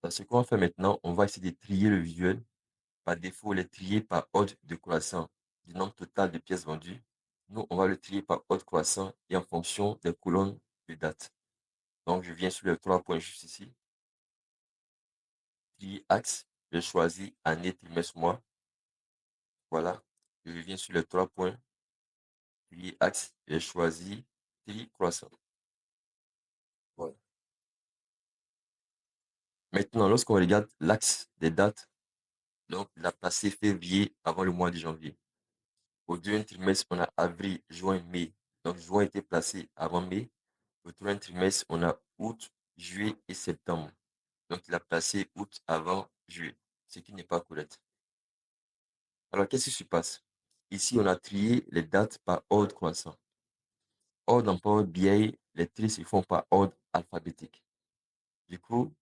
Ce qu'on va faire maintenant, on va essayer de trier le visuel. Par défaut, les trier par ordre de croissant du nombre total de pièces vendues. Nous, on va le trier par ordre croissant et en fonction des colonnes de date. Donc, je viens sur les 3 points juste ici. Trier axe, je choisis année, trimestre, mois. Voilà. Je viens sur les 3 points. Trier axe, je choisis tri croissant. Voilà. Maintenant, lorsqu'on regarde l'axe des dates, donc il a placé février avant le mois de janvier. Au deuxième trimestre, on a avril, juin, mai. Donc, juin était placé avant mai. Au troisième trimestre, on a août, juillet et septembre. Donc, il a placé août avant juillet, ce qui n'est pas correct. Alors, qu'est-ce qui se passe? Ici, on a trié les dates par ordre croissant. Or, dans Power BI, les tris se font par ordre alphabétique. Du coup,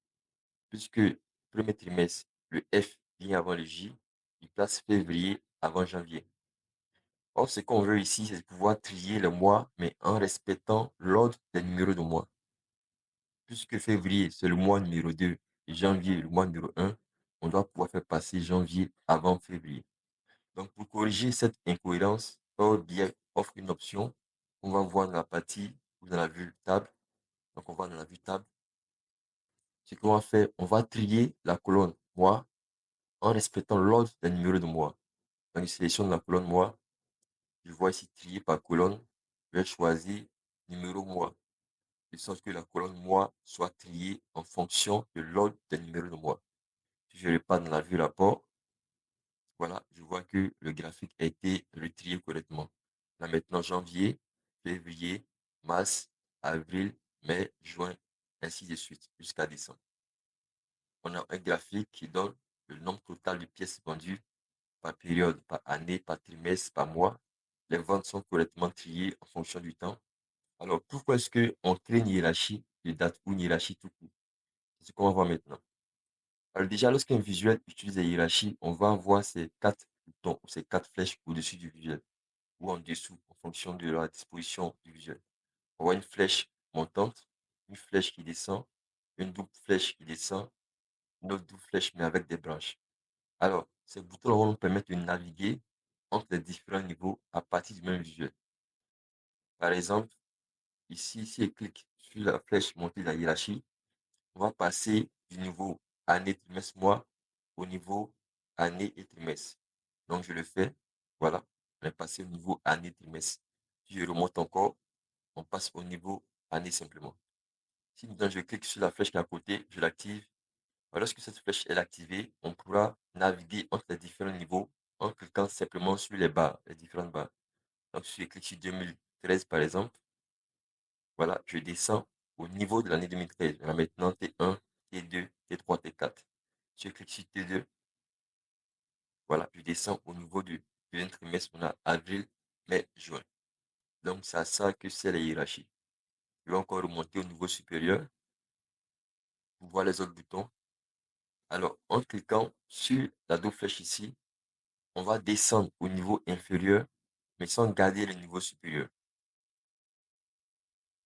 puisque premier trimestre, le F vient avant le J, il place février avant janvier. Or, ce qu'on veut ici, c'est de pouvoir trier le mois, mais en respectant l'ordre des numéros de mois. Puisque février, c'est le mois numéro 2 et janvier, le mois numéro 1, on doit pouvoir faire passer janvier avant février. Donc, pour corriger cette incohérence, Power BI offre une option qu'on va voir dans la partie ou dans la vue table. Donc, on va dans la vue table. Ce qu'on va faire, on va trier la colonne mois en respectant l'ordre des numéros de mois. Donc, je sélectionne la colonne mois. Je vois ici trier par colonne. Je vais choisir numéro mois, de sorte que la colonne mois soit triée en fonction de l'ordre des numéros de mois. Si je repars dans la vue rapport, voilà, je vois que le graphique a été retrié correctement. Là maintenant, janvier, février, mars, avril, mai, juin, ainsi de suite, jusqu'à décembre. On a un graphique qui donne le nombre total de pièces vendues par période, par année, par trimestre, par mois. Les ventes sont correctement triées en fonction du temps. Alors, pourquoi est-ce qu'on crée une hiérarchie de dates ou une hiérarchie tout court? C'est ce qu'on va voir maintenant. Alors déjà, lorsqu'un visuel utilise la hiérarchie, on va voir ces 4 boutons, ces 4 flèches au-dessus du visuel ou en dessous en fonction de la disposition du visuel. On voit une flèche montante, une flèche qui descend, une double flèche qui descend, une autre double flèche mais avec des branches. Alors, ces boutons vont nous permettre de naviguer entre les différents niveaux à partir du même visuel. Par exemple, ici, si je clique sur la flèche montée de la hiérarchie, on va passer du niveau année, trimestre, mois au niveau année et trimestre. Donc, je le fais. Voilà. On est passé au niveau année, trimestre. Si je remonte encore, on passe au niveau année simplement. Si maintenant je clique sur la flèche qui est à côté, je l'active. Lorsque cette flèche est activée, on pourra naviguer entre les différents niveaux en cliquant simplement sur les barres, les différentes barres. Donc, si je clique sur 2013 par exemple, voilà, je descends au niveau de l'année 2013. On a maintenant T1, T2, T3, T4. Si je clique sur T2, voilà, je descends au niveau du deuxième trimestre. On a avril, mai, juin. Donc, c'est à ça que c'est la hiérarchie. Je vais encore remonter au niveau supérieur pour voir les autres boutons. Alors, en cliquant sur la double flèche ici, on va descendre au niveau inférieur, mais sans garder le niveau supérieur.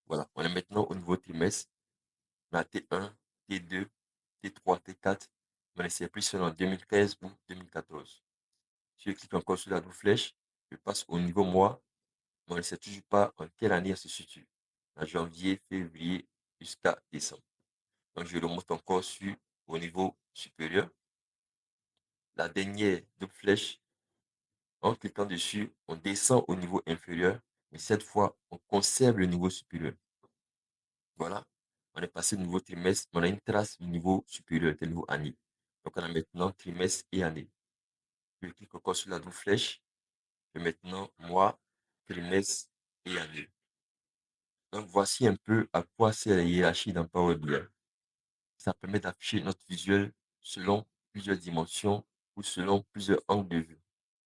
Voilà, on est maintenant au niveau trimestre. On a T1, T2, T3, T4. On ne sait plus si on est en 2013 ou 2014. Si je clique encore sur la double flèche, je passe au niveau mois, mais on ne sait toujours pas en quelle année elle se situe. En janvier, février, jusqu'à décembre. Donc, je remonte encore au niveau supérieur. La dernière double flèche, en cliquant dessus, on descend au niveau inférieur, mais cette fois, on conserve le niveau supérieur. Voilà, on est passé au niveau trimestre, on a une trace du niveau supérieur, du niveau année. Donc, on a maintenant trimestre et année. Je clique encore sur la double flèche, et maintenant mois, trimestre et année. Donc, voici un peu à quoi sert la hiérarchie dans Power BI. Ça permet d'afficher notre visuel selon plusieurs dimensions ou selon plusieurs angles de vue.